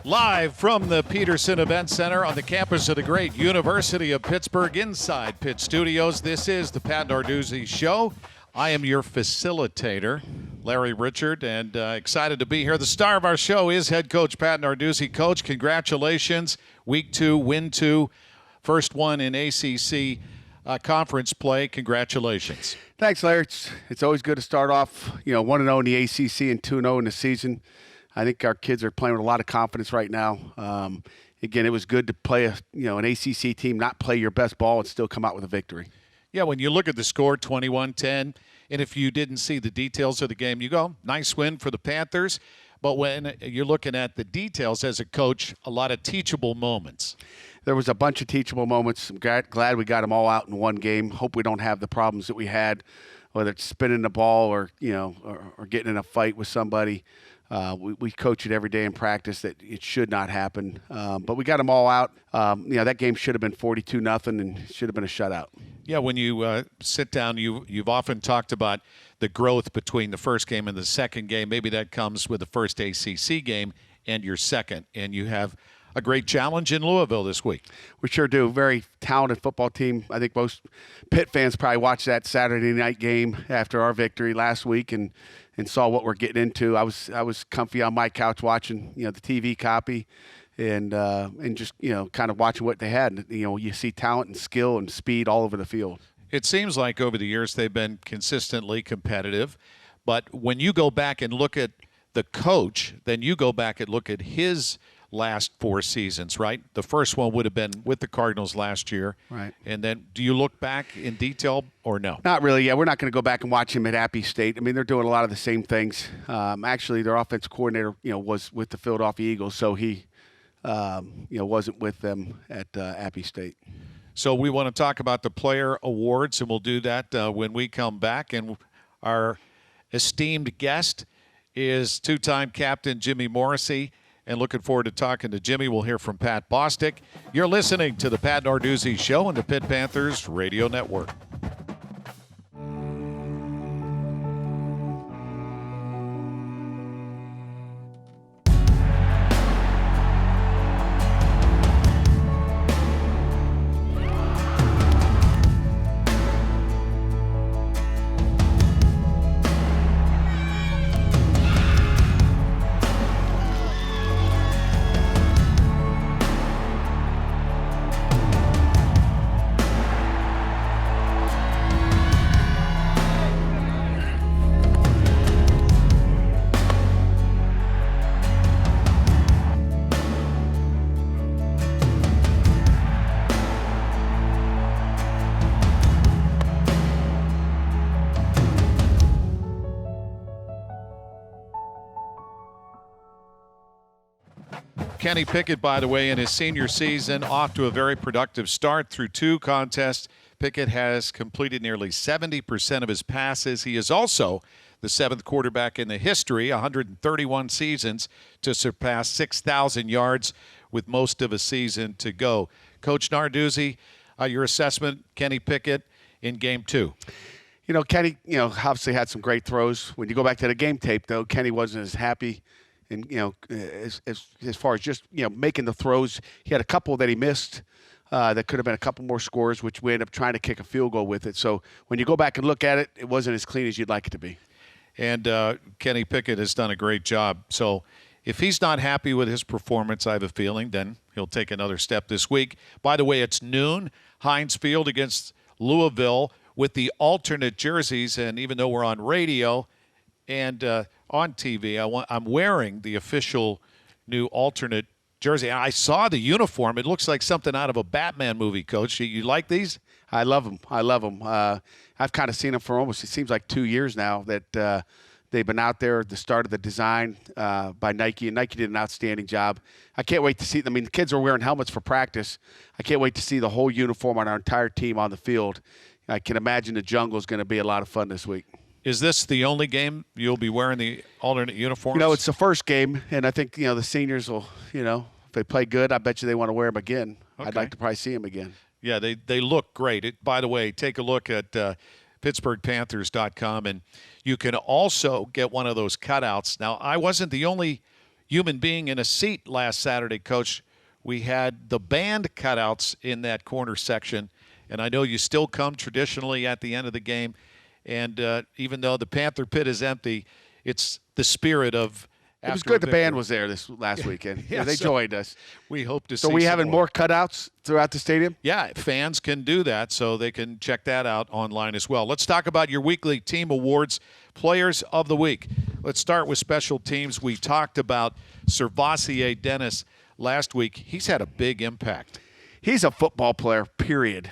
Live from the Peterson Event Center on the campus of the great University of Pittsburgh inside Pitt Studios, this is the Pat Narduzzi Show. I am your facilitator, Larry Richard, and excited to be here. The star of our show is head coach Pat Narduzzi. Coach, congratulations. Week 2, win 2, first one in ACC conference play. Congratulations. Thanks, Larry. It's always good to start off, 1-0 in the ACC and 2-0 in the season. I think our kids are playing with a lot of confidence right now. Again, it was good to play an ACC team, not play your best ball and still come out with a victory. Yeah, when you look at the score, 21-10, and if you didn't see the details of the game, you go, nice win for the Panthers. But when you're looking at the details as a coach, a lot of teachable moments. There was a bunch of teachable moments. I'm glad we got them all out in one game. Hope we don't have the problems that we had, whether it's spinning the ball or getting in a fight with somebody. We coach it every day in practice that it should not happen. But we got them all out. That game should have been 42-0 and should have been a shutout. Yeah, when you sit down, you've often talked about the growth between the first game and the second game. Maybe that comes with the first ACC game and your second. And you have a great challenge in Louisville this week. We sure do. Very talented football team. I think most Pitt fans probably watched that Saturday night game after our victory last week and saw what we're getting into. I was comfy on my couch watching, the TV copy and just, kind of watching what they had. You see talent and skill and speed all over the field. It seems like over the years they've been consistently competitive. But when you go back and look at the coach, then you go back and look at his last 4 seasons, right? The first one would have been with the Cardinals last year. Right. And then do you look back in detail or no? Not really. Yeah, we're not going to go back and watch him at Appy State. I mean, they're doing a lot of the same things. Actually, their offense coordinator, was with the Philadelphia Eagles, so he, wasn't with them at Appy State. So we want to talk about the player awards, and we'll do that when we come back. And our esteemed guest is two-time captain Jimmy Morrissey. And looking forward to talking to Jimmy. We'll hear from Pat Bostic. You're listening to the Pat Narduzzi Show on the Pitt Panthers Radio Network. Kenny Pickett, by the way, in his senior season, off to a very productive start through 2 contests. Pickett has completed nearly 70% of his passes. He is also the 7th quarterback in the history, 131 seasons, to surpass 6,000 yards with most of a season to go. Coach Narduzzi, your assessment, Kenny Pickett in Game 2. Kenny, obviously had some great throws. When you go back to the game tape, though, Kenny wasn't as happy. And, as far as just, making the throws, he had a couple that he missed that could have been a couple more scores, which we ended up trying to kick a field goal with it. So when you go back and look at it, it wasn't as clean as you'd like it to be. And Kenny Pickett has done a great job. So if he's not happy with his performance, I have a feeling, then he'll take another step this week. By the way, it's noon, Heinz Field against Louisville with the alternate jerseys. And even though we're on radio and on TV, I'm wearing the official new alternate jersey. I saw the uniform. It looks like something out of a Batman movie, Coach. You like these? I love them. I've kind of seen them for almost, it seems like 2 years now that they've been out there at the start of the design by Nike, and Nike did an outstanding job. I can't wait to see them. I mean, the kids are wearing helmets for practice. I can't wait to see the whole uniform on our entire team on the field. I can imagine the jungle is going to be a lot of fun this week. Is this the only game you'll be wearing the alternate uniforms? It's the first game, and I think, the seniors will, if they play good, I bet you they want to wear them again. Okay. I'd like to probably see them again. Yeah, they look great. By the way, take a look at PittsburghPanthers.com, and you can also get one of those cutouts. Now, I wasn't the only human being in a seat last Saturday, Coach. We had the band cutouts in that corner section, and I know you still come traditionally at the end of the game. And even though the Panther pit is empty, it's the spirit of. It was good the band was there this last weekend. Yeah, they joined us. We hope to see. So we having more cutouts throughout the stadium? Yeah, fans can do that, so they can check that out online as well. Let's talk about your weekly team awards, Players of the Week. Let's start with special teams. We talked about Servassier Dennis last week. He's had a big impact. He's a football player, period.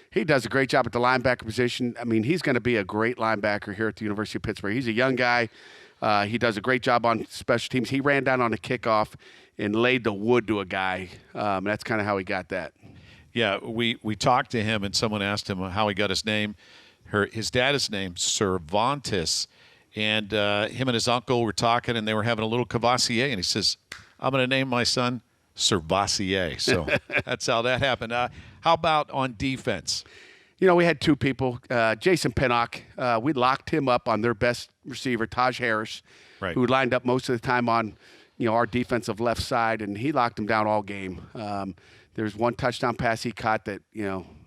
He does a great job at the linebacker position. I mean, he's going to be a great linebacker here at the University of Pittsburgh. He's a young guy. He does a great job on special teams. He ran down on the kickoff and laid the wood to a guy. That's kind of how he got that. Yeah, we talked to him, and someone asked him how he got his name. His dad is named Cervantes, and him and his uncle were talking, and they were having a little Cavassier, and he says, I'm going to name my son Servassier. So that's how that happened. How about on defense? You know, we had two people. Jason Pinnock, we locked him up on their best receiver, Taj Harris, right, who lined up most of the time on, our defensive left side, and he locked him down all game. There's one touchdown pass he caught that,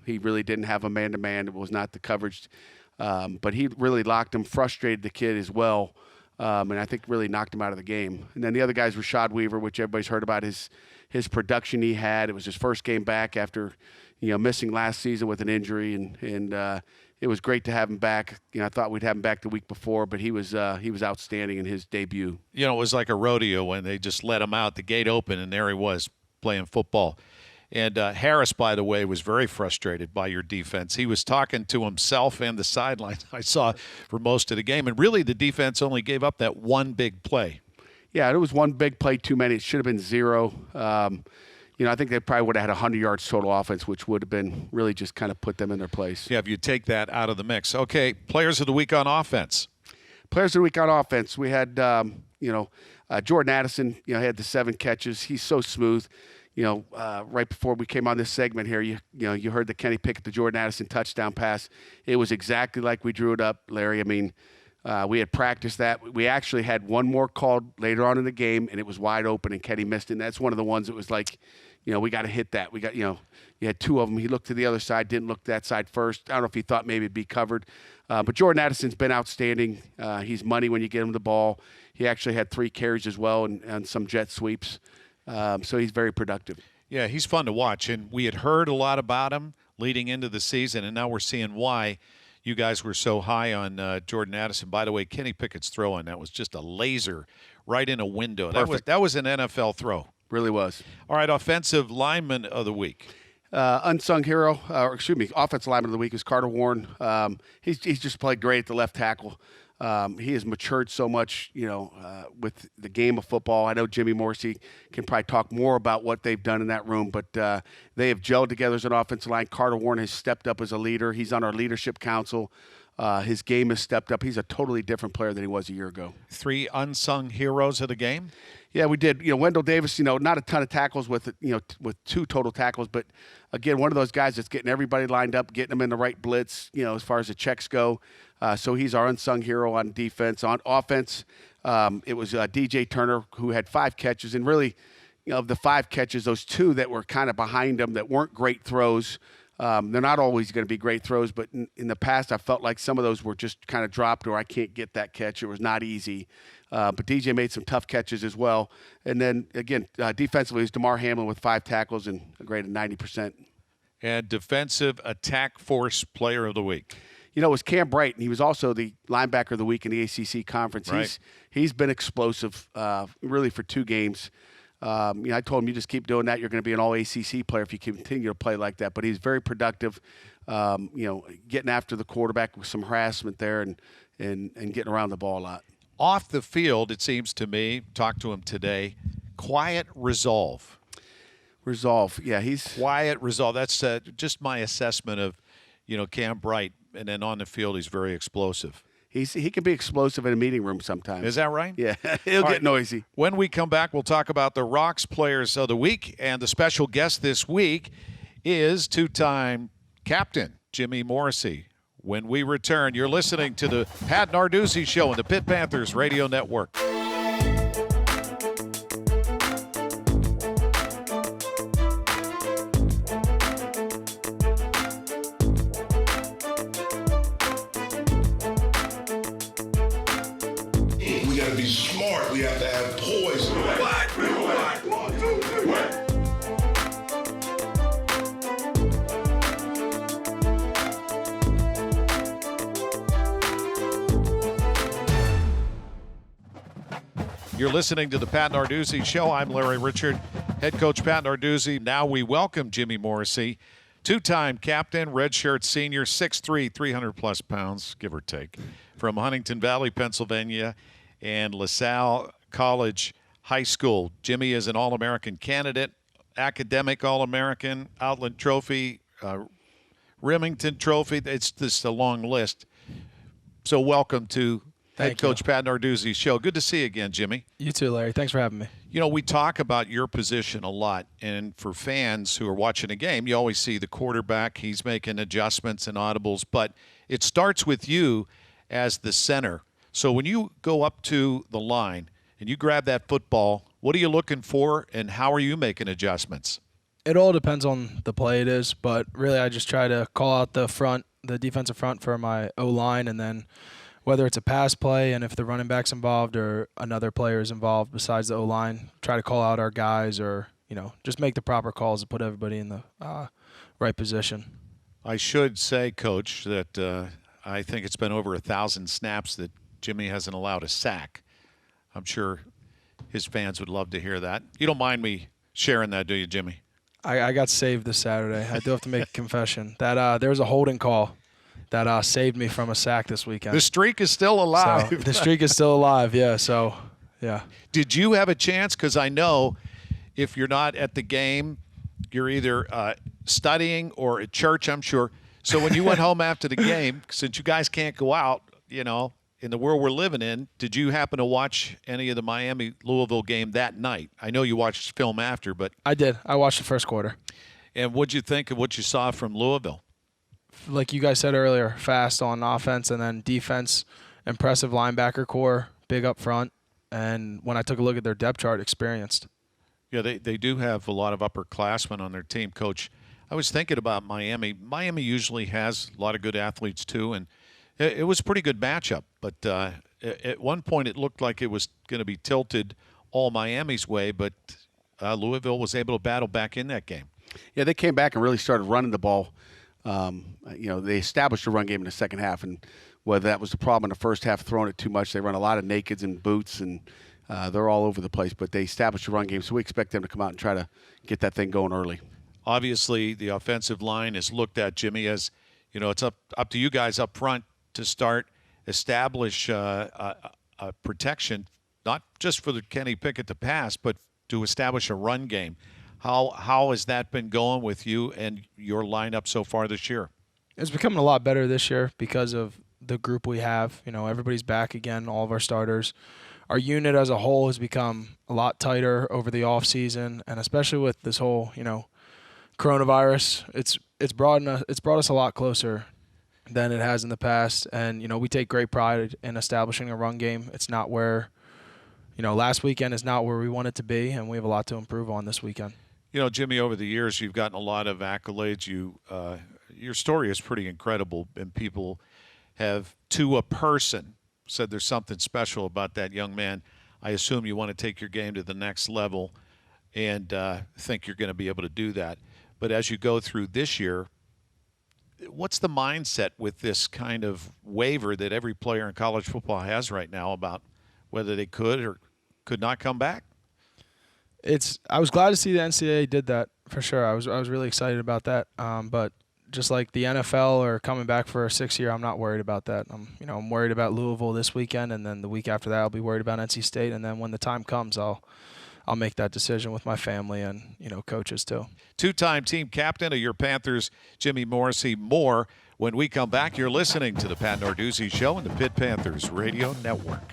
he really didn't have a man-to-man. It was not the coverage. But he really locked him, frustrated the kid as well, and I think really knocked him out of the game. And then the other guy's Rashad Weaver, which everybody's heard about his production he had. It was his first game back after missing last season with an injury, and it was great to have him back. I thought we'd have him back the week before, but he was outstanding in his debut. It was like a rodeo when they just let him out, the gate open, and there he was playing football. And Harris, by the way, was very frustrated by your defense. He was talking to himself and the sideline, I saw, for most of the game. And really, the defense only gave up that one big play. Yeah, it was one big play too many. It should have been 0. I think they probably would have had 100 yards total offense, which would have been really just kind of put them in their place. Yeah, if you take that out of the mix. Okay, Players of the Week on offense. Players of the Week on offense. We had, Jordan Addison, had the 7 catches. He's so smooth. Right before we came on this segment here, you heard the Kenny Pickett, the Jordan Addison touchdown pass. It was exactly like we drew it up, Larry. I mean, we had practiced that. We actually had one more called later on in the game, and it was wide open, and Kenny missed it. And that's one of the ones that was like, we got to hit that. We got, you had 2 of them. He looked to the other side, didn't look that side first. I don't know if he thought maybe it'd be covered. But Jordan Addison's been outstanding. He's money when you get him the ball. He actually had 3 carries as well and some jet sweeps. So he's very productive. Yeah, he's fun to watch. And we had heard a lot about him leading into the season, and now we're seeing why you guys were so high on Jordan Addison. By the way, Kenny Pickett's throw on that was just a laser right in a window. That was an NFL throw. Really was. All right, Offensive Lineman of the Week. Unsung hero, offensive lineman of the week is Carter Warren. He's just played great at the left tackle. He has matured so much, with the game of football. I know Jimmy Morrissey can probably talk more about what they've done in that room, but they have gelled together as an offensive line. Carter Warren has stepped up as a leader. He's on our leadership council. His game has stepped up. He's a totally different player than he was a year ago. 3 unsung heroes of the game? Yeah, we did. Wendell Davis, not a ton of tackles with 2 total tackles, but again, one of those guys that's getting everybody lined up, getting them in the right blitz, as far as the checks go. So he's our unsung hero on defense. On offense, it was DJ Turner, who had 5 catches, and really, of the 5 catches, those 2 that were kind of behind him that weren't great throws. They're not always going to be great throws, but in the past, I felt like some of those were just kind of dropped, or I can't get that catch. It was not easy. But DJ made some tough catches as well. And then, again, defensively, it was DeMar Hamlin with 5 tackles and a grade of 90%. And Defensive Attack Force Player of the Week. It was Cam Bright, and he was also the linebacker of the week in the ACC conference. Right. He's been explosive, really, for 2 games. I told him, you just keep doing that. You're going to be an all-ACC player if you continue to play like that. But he's very productive, getting after the quarterback with some harassment there and getting around the ball a lot. Off the field, it seems to me, talked to him today, quiet resolve. Yeah, he's quiet resolve. That's just my assessment of, Cam Bright. And then on the field, he's very explosive. He can be explosive in a meeting room sometimes. Is that right? Yeah, he'll get noisy. When we come back, we'll talk about the Rocks Players of the Week. And the special guest this week is 2-time captain Jimmy Morrissey. When we return, you're listening to the Pat Narduzzi Show on the Pitt Panthers Radio Network. You're listening to the Pat Narduzzi Show. I'm Larry Richard, head coach Pat Narduzzi. Now we welcome Jimmy Morrissey, two-time captain, redshirt senior, 6'3", 300-plus pounds, give or take, from Huntington Valley, Pennsylvania, and LaSalle College High School. Jimmy is an All-American candidate, academic All-American, Outland Trophy, Remington Trophy. It's just a long list. So welcome to head coach Pat Narduzzi's show. Good to see you again, Jimmy. You too, Larry. Thanks for having me. You know, we talk about your position a lot, and for fans who are watching a game, you always see the quarterback. He's making adjustments and audibles, but it starts with you as the center. So when you go up to the line and you grab that football, what are you looking for, and how are you making adjustments? It all depends on the play it is, but really I just try to call out the defensive front for my O-line, and then whether it's a pass play and if the running back's involved or another player is involved besides the O-line, try to call out our guys or, just make the proper calls to put everybody in the right position. I should say, Coach, that I think it's been over 1,000 snaps that Jimmy hasn't allowed a sack. I'm sure his fans would love to hear that. You don't mind me sharing that, do you, Jimmy? I got saved this Saturday. I do have to make a confession. That there was a holding call that saved me from a sack this weekend. The streak is still alive. So, the streak is still alive, yeah. So, yeah. Did you have a chance? Because I know if you're not at the game, you're either studying or at church, I'm sure. So when you went home after the game, since you guys can't go out, in the world we're living in, did you happen to watch any of the Miami-Louisville game that night? I know you watched film after, but I did. I watched the first quarter. And what'd you think of what you saw from Louisville? Like you guys said earlier, fast on offense, and then defense, impressive linebacker core, big up front, and when I took a look at their depth chart, experienced. Yeah, they do have a lot of upperclassmen on their team, Coach. I was thinking about Miami. Miami usually has a lot of good athletes too, and it was a pretty good matchup. But at one point it looked like it was going to be tilted all Miami's way, but Louisville was able to battle back in that game. Yeah, they came back and really started running the ball. They established a run game in the second half, and whether that was the problem in the first half, throwing it too much, they run a lot of nakeds and boots, and they're all over the place. But they established a run game, so we expect them to come out and try to get that thing going early. Obviously, the offensive line is looked at, Jimmy, as it's up to you guys up front to start establish a protection, not just for the Kenny Pickett to pass, but to establish a run game. How has that been going with you and your lineup so far this year? It's becoming a lot better this year because of the group we have. Everybody's back again, all of our starters. Our unit as a whole has become a lot tighter over the off season, and especially with this whole, coronavirus, it's brought us a lot closer than it has in the past. And, we take great pride in establishing a run game. It's not where, last weekend is not where we want it to be, and we have a lot to improve on this weekend. Jimmy, over the years, you've gotten a lot of accolades. Your story is pretty incredible, and people have, to a person, said there's something special about that young man. I assume you want to take your game to the next level and think you're going to be able to do that. But as you go through this year, what's the mindset with this kind of waiver that every player in college football has right now about whether they could or could not come back? I was glad to see the NCAA did that for sure. I was really excited about that. But just like the NFL or coming back for a 6th year, I'm not worried about that. I'm worried about Louisville this weekend, and then the week after that, I'll be worried about NC State. And then when the time comes, I'll make that decision with my family and coaches too. Two-time team captain of your Panthers, Jimmy Morrissey. More when we come back. You're listening to the Pat Narduzzi Show and the Pitt Panthers Radio Network.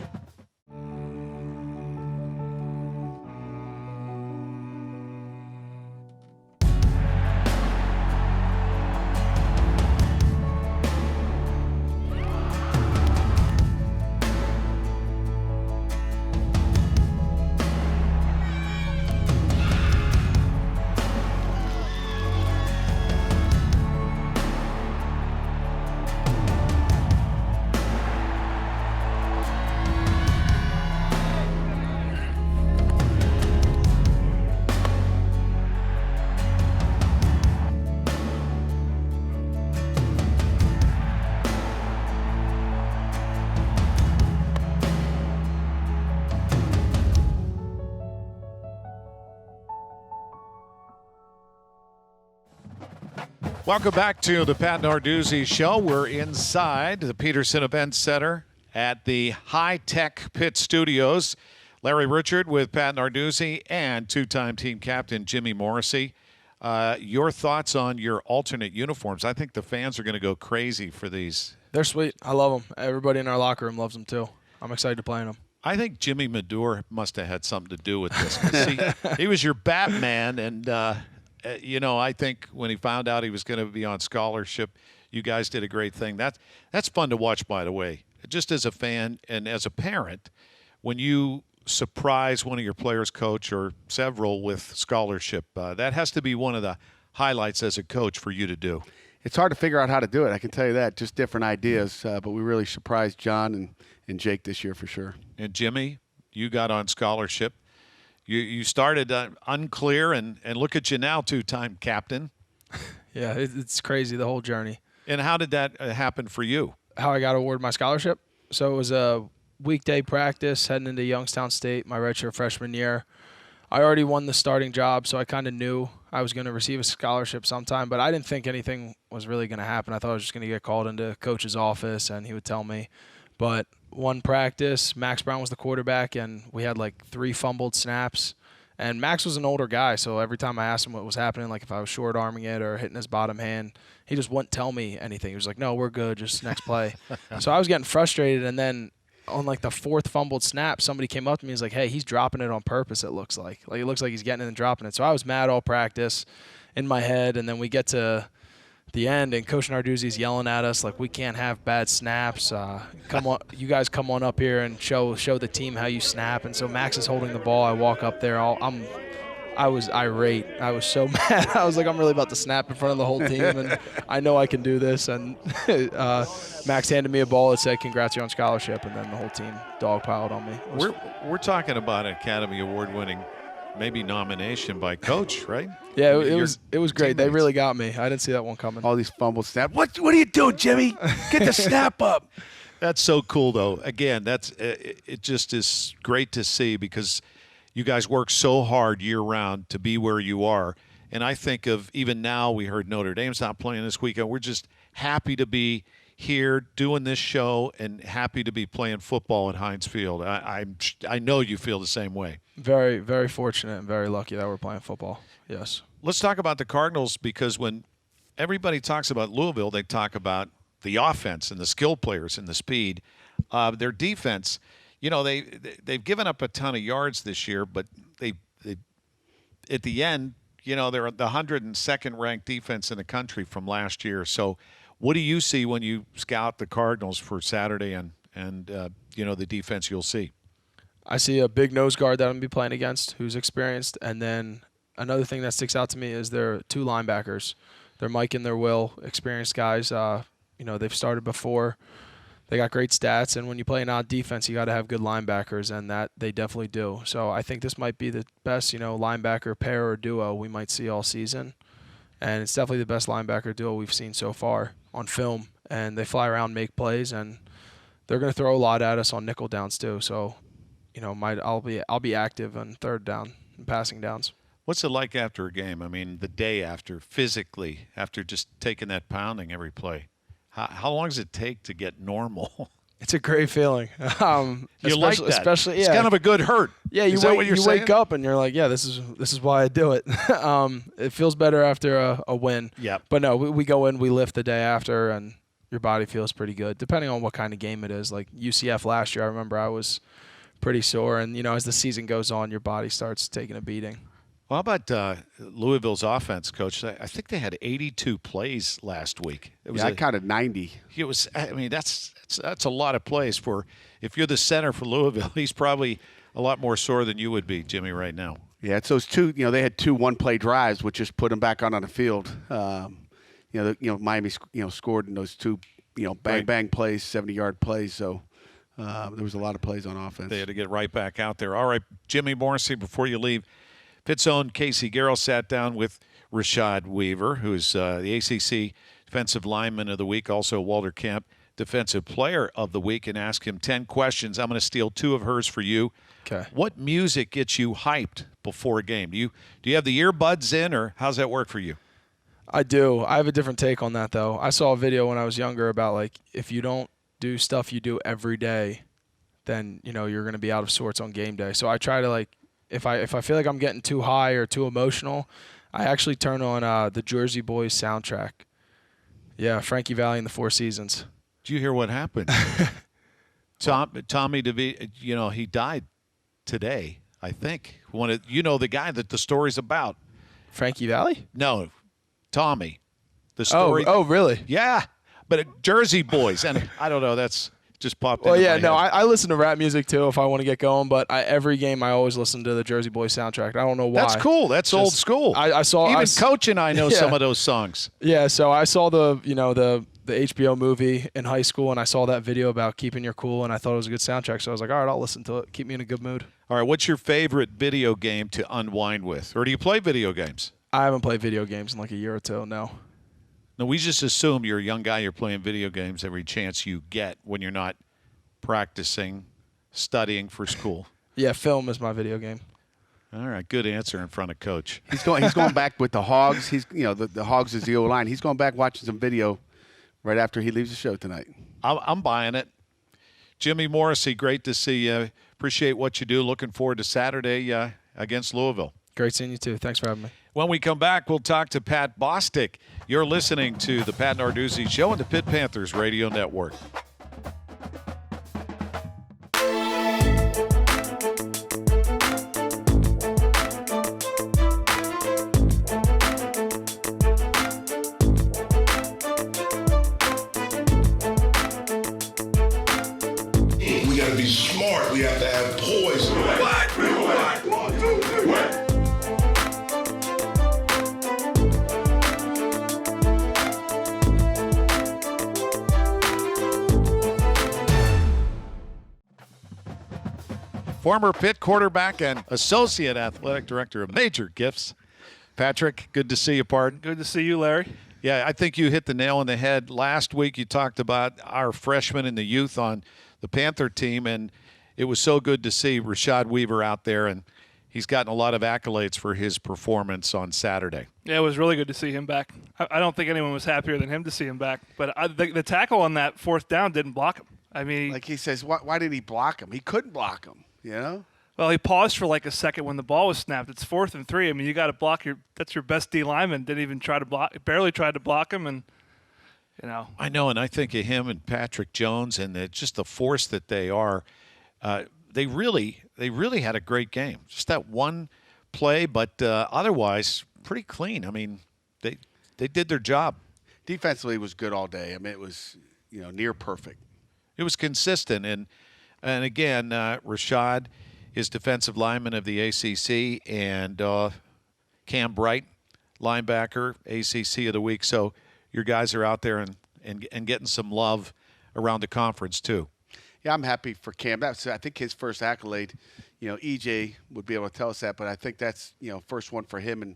Welcome back to the Pat Narduzzi Show. We're inside the Peterson Event Center at the high-tech Pitt Studios. Larry Richard with Pat Narduzzi and two-time team captain Jimmy Morrissey. Your thoughts on your alternate uniforms? I think the fans are going to go crazy for these. They're sweet. I love them. Everybody in our locker room loves them too. I'm excited to play in them. I think Jimmy Madore must have had something to do with this. 'Cause he was your Batman, and I think when he found out he was going to be on scholarship, you guys did a great thing. That's fun to watch, by the way. Just as a fan and as a parent, when you surprise one of your players, coach, or several with scholarship, that has to be one of the highlights as a coach for you to do. It's hard to figure out how to do it. I can tell you that. Just different ideas. But we really surprised John and Jake this year for sure. And Jimmy, you got on scholarship. You started unclear, and look at you now, two-time captain. Yeah, it's crazy, the whole journey. And how did that happen for you? How I got awarded my scholarship? So it was a weekday practice heading into Youngstown State, my redshirt freshman year. I already won the starting job, so I kind of knew I was going to receive a scholarship sometime, but I didn't think anything was really going to happen. I thought I was just going to get called into coach's office, and he would tell me. But one practice, Max Brown was the quarterback, and we had like 3 fumbled snaps. And Max was an older guy, so every time I asked him what was happening, like if I was short-arming it or hitting his bottom hand, he just wouldn't tell me anything. He was like, no, we're good, just next play. So I was getting frustrated, and then on like the 4th fumbled snap, somebody came up to me and was like, hey, he's dropping it on purpose, it looks like. Like, it looks like he's getting it and dropping it. So I was mad all practice in my head, and then we get to the end, and Coach Narduzzi's yelling at us like, we can't have bad snaps. Come on, you guys come on up here and show the team how you snap. And so Max is holding the ball. I walk up there. I was irate. I was so mad. I was like, I'm really about to snap in front of the whole team, and I know I can do this. And Max handed me a ball that said, congrats, you're on scholarship, and then the whole team dogpiled on me. We're talking about an Academy Award-winning maybe nomination by Coach, right? Yeah, it was great. Teammates. They really got me. I didn't see that one coming. All these fumble snaps. What are you doing, Jimmy? Get the snap up. That's so cool, though. Again, it just is great to see because you guys work so hard year-round to be where you are. And I think of even now, we heard Notre Dame's not playing this weekend. We're just happy to be here doing this show and happy to be playing football at Heinz Field. I know you feel the same way. Very, very fortunate and very lucky that we're playing football. Yes. Let's talk about the Cardinals, because when everybody talks about Louisville, they talk about the offense and the skill players and the speed. Their defense, they've given up a ton of yards this year, but they at the end, they're the 102nd ranked defense in the country from last year. So what do you see when you scout the Cardinals for Saturday and the defense you'll see? I see a big nose guard that I'm going to be playing against who's experienced. And then another thing that sticks out to me is their 2 linebackers. They're Mike and their Will, experienced guys. They've started before. They got great stats. And when you play an odd defense, you got to have good linebackers, and that they definitely do. So I think this might be the best, linebacker pair or duo we might see all season. And it's definitely the best linebacker duo we've seen so far on film. And they fly around, make plays, and they're going to throw a lot at us on nickel downs too. So, I'll be active on 3rd down and passing downs. What's it like after a game? I mean, the day after, physically, after just taking that pounding every play. How long does it take to get normal? It's a great feeling. You like that? Especially, yeah. It's kind of a good hurt. Yeah, you wake up and you're like, yeah, this is why I do it. It feels better after a win. Yeah. But no, we go in, we lift the day after, and your body feels pretty good, depending on what kind of game it is. Like UCF last year, I remember I was pretty sore, and as the season goes on, your body starts taking a beating. Well, how about Louisville's offense, Coach? I think they had 82 plays last week. I counted 90. It was. I mean, that's a lot of plays for. If you're the center for Louisville, he's probably a lot more sore than you would be, Jimmy, right now. Yeah, it's those 2. They had 2 one-play drives, which just put them back on the field. Miami, scored in those 2, bang plays, 70-yard plays. So there was a lot of plays on offense. They had to get right back out there. All right, Jimmy Morrissey, before you leave. Pitt's own Casey Garrell sat down with Rashad Weaver, who's the ACC Defensive Lineman of the Week, also Walter Camp Defensive Player of the Week, and asked him 10 questions. I'm going to steal 2 of hers for you. Okay. What music gets you hyped before a game? Do you have the earbuds in, or how's that work for you? I do. I have a different take on that, though. I saw a video when I was younger about, like, if you don't do stuff you do every day, then, you're going to be out of sorts on game day. So I try to, like, if I feel like I'm getting too high or too emotional, I actually turn on the Jersey Boys soundtrack. Yeah, Frankie Valli and the Four Seasons. Did you hear what happened? Tommy DeVito, he died today, I think. The guy that the story's about. Frankie Valli? No, Tommy. The story. Oh, really? Yeah, but Jersey Boys, and I don't know. That's just popped. Well, into yeah, my no, head. I listen to rap music too if I want to get going. But every game I always listen to the Jersey Boys soundtrack. I don't know why. That's cool. That's old school. I saw even Coach and I know yeah. some of those songs. Yeah, so I saw the HBO movie in high school, and I saw that video about keeping your cool, and I thought it was a good soundtrack. So I was like, all right, I'll listen to it. Keep me in a good mood. All right, what's your favorite video game to unwind with, or do you play video games? I haven't played video games in like a year or two. No. No, we just assume you're a young guy. You're playing video games every chance you get when you're not practicing, studying for school. Yeah, film is my video game. All right, good answer in front of Coach. He's going back with the Hogs. The Hogs is the O-line. He's going back watching some video right after he leaves the show tonight. I'm buying it. Jimmy Morrissey, great to see you. Appreciate what you do. Looking forward to Saturday against Louisville. Great seeing you too. Thanks for having me. When we come back, we'll talk to Pat Bostic. You're listening to the Pat Narduzzi Show on the Pitt Panthers Radio Network. We got to be smart. We have to have poise. Former Pitt quarterback and associate athletic director of Major Gifts, Patrick, good to see you, pardon. Good to see you, Larry. Yeah, I think you hit the nail on the head. Last week you talked about our freshmen and the youth on the Panther team, and it was so good to see Rashad Weaver out there, and he's gotten a lot of accolades for his performance on Saturday. Yeah, it was really good to see him back. I don't think anyone was happier than him to see him back, but the tackle on that fourth down didn't block him. I mean, Like he says, why did he block him? He couldn't block him, Well, he paused for like a second when the ball was snapped. It's 4th and 3. I mean, you got to block that's your best D lineman. Didn't even try to block, barely tried to block him, and I know, and I think of him and Patrick Jones and just the force that they are. They really had a great game. Just that one play, but otherwise pretty clean. I mean, they did their job. Defensively, it was good all day. I mean, it was near perfect. It was consistent, and again, Rashad is defensive lineman of the ACC, and Cam Bright, linebacker, ACC of the week. So your guys are out there and getting some love around the conference too. Yeah, I'm happy for Cam. I think his first accolade. EJ would be able to tell us that, but I think that's first one for him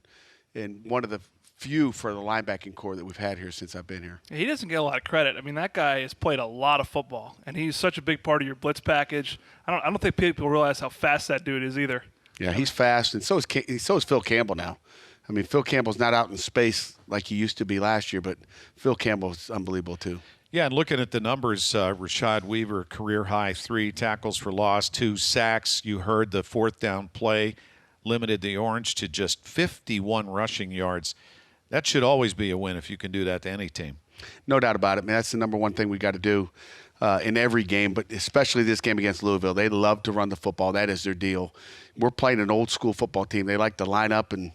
and one of the few for the linebacking core that we've had here since I've been here. he doesn't get a lot of credit. I mean, that guy has played a lot of football, and he's such a big part of your blitz package. I don't think people realize how fast that dude is either. Yeah, he's fast, and so is Phil Campbell now. I mean, Phil Campbell's not out in space like he used to be last year, but Phil Campbell's unbelievable too. Yeah, and looking at the numbers, Rashad Weaver, career high 3 tackles for loss, 2 sacks. You heard the fourth down play limited the Orange to just 51 rushing yards. That should always be a win if you can do that to any team. No doubt about it, man. That's the number one thing we got to do in every game, but especially this game against Louisville. They love to run the football. That is their deal. We're playing an old school football team. They like to line up and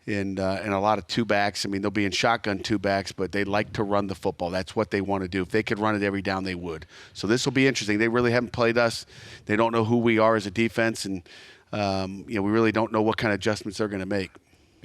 a lot of two backs. I mean, they'll be in shotgun two backs, but they like to run the football. That's what they want to do. If they could run it every down, they would. So this will be interesting. They really haven't played us. They don't know who we are as a defense, and we really don't know what kind of adjustments they're going to make.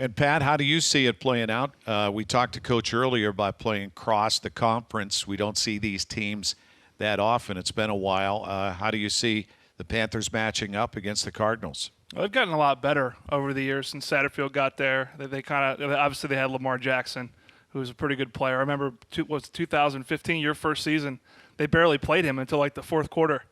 And, Pat, how do you see it playing out? We talked to Coach earlier about playing across the conference. We don't see these teams that often. It's been a while. How do you see the Panthers matching up against the Cardinals? Well, they've gotten a lot better over the years since Satterfield got there. They kind of obviously they had Lamar Jackson, who was a pretty good player. I remember 2015, your first season, they barely played him until like the fourth quarter,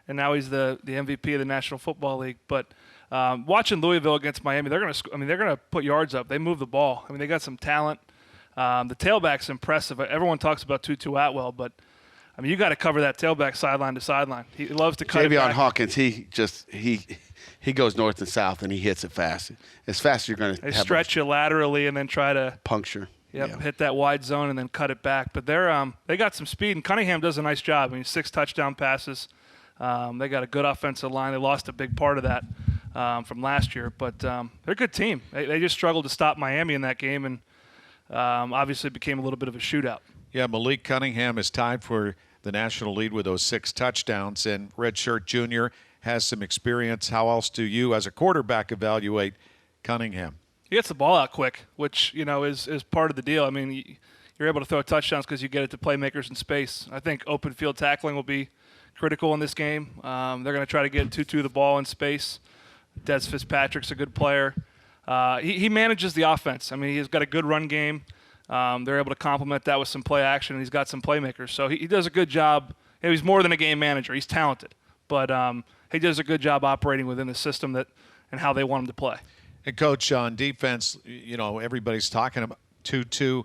and now he's the MVP of the National Football League. But watching Louisville against Miami, they're gonna put yards up. They move the ball. I mean, they got some talent. The tailback's impressive. Everyone talks about Tutu Atwell, but I mean, you got to cover that tailback sideline to sideline. He loves to cut it Javion back. Hawkins, he goes north and south and he hits it fast. As fast as you're going to They stretch you laterally and then try to puncture. hit that wide zone and then cut it back. But they got some speed, and Cunningham does a nice job. I mean, 6 touchdown passes. They got a good offensive line. They lost a big part of that from last year, but they're a good team. They just struggled to stop Miami in that game, and obviously it became a little bit of a shootout. Yeah, Malik Cunningham is tied for the national lead with those 6 touchdowns, and Redshirt Jr. has some experience. How else do you, as a quarterback, evaluate Cunningham? He gets the ball out quick, which is part of the deal. I mean, you're able to throw touchdowns because you get it to playmakers in space. I think open field tackling will be critical in this game. They're going to try to get Tutu the ball in space. Des Fitzpatrick's a good player. He manages the offense. I mean, he's got a good run game. They're able to complement that with some play action, and he's got some playmakers. So he does a good job. He's more than a game manager. He's talented. But he does a good job operating within the system and how they want him to play. And, Coach, on defense, everybody's talking about Tutu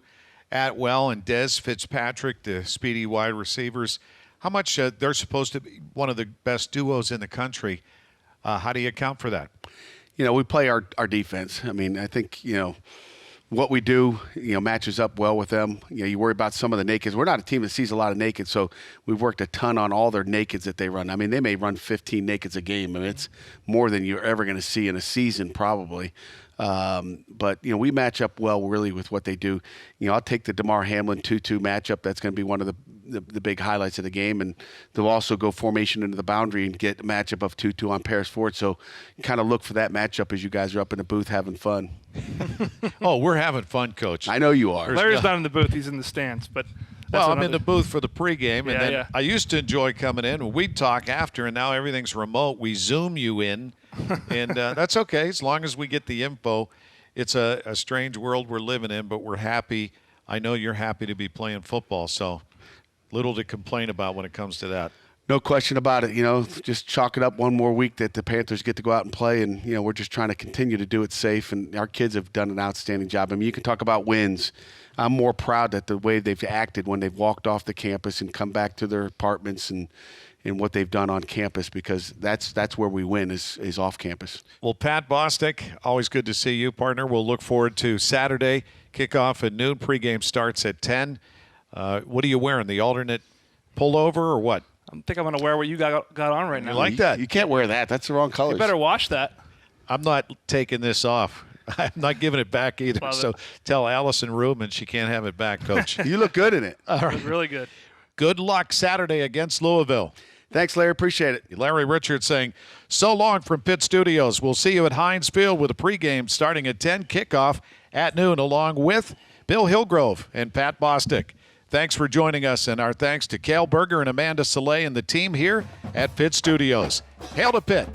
Atwell and Des Fitzpatrick, the speedy wide receivers. How much they're supposed to be one of the best duos in the country. How do you account for that? We play our defense. I mean, I think, what we do, matches up well with them. You worry about some of the nakeds. We're not a team that sees a lot of nakeds, so we've worked a ton on all their nakeds that they run. I mean, they may run 15 nakeds a game. I mean, it's more than you're ever going to see in a season probably. But, we match up well really with what they do. I'll take the DeMar Hamlin-Tutu matchup. That's going to be one of the big highlights of the game. And they'll also go formation into the boundary and get a matchup of Tutu on Paris Ford. So kind of look for that matchup as you guys are up in the booth having fun. Oh, we're having fun, Coach. I know you are. Larry's not in the booth. He's in the stands. But I'm in the booth for the pregame, and then yeah. I used to enjoy coming in. We'd talk after, and now everything's remote. We Zoom you in, and that's okay as long as we get the info. It's a strange world we're living in, but we're happy. I know you're happy to be playing football, so little to complain about when it comes to that. No question about it. Just chalk it up one more week that the Panthers get to go out and play, and we're just trying to continue to do it safe. And our kids have done an outstanding job. I mean, you can talk about wins. I'm more proud at the way they've acted when they've walked off the campus and come back to their apartments and what they've done on campus, because that's where we win is off campus. Well, Pat Bostic, always good to see you, partner. We'll look forward to Saturday kickoff at noon. Pregame starts at 10. What are you wearing? The alternate pullover or what? I think I'm going to wear what you got on right now. You like that? You can't wear that. That's the wrong colors. You better wash that. I'm not taking this off. I'm not giving it back either. Love so it. Tell Allison Rubin she can't have it back, Coach. You look good in it. It was really good. Good luck Saturday against Louisville. Thanks, Larry. Appreciate it. Larry Richards saying, so long from Pitt Studios. We'll see you at Heinz Field with a pregame starting at 10, kickoff at noon, along with Bill Hillgrove and Pat Bostic. Thanks for joining us, and our thanks to Cale Berger and Amanda Soleil and the team here at Pitt Studios. Hail to Pitt.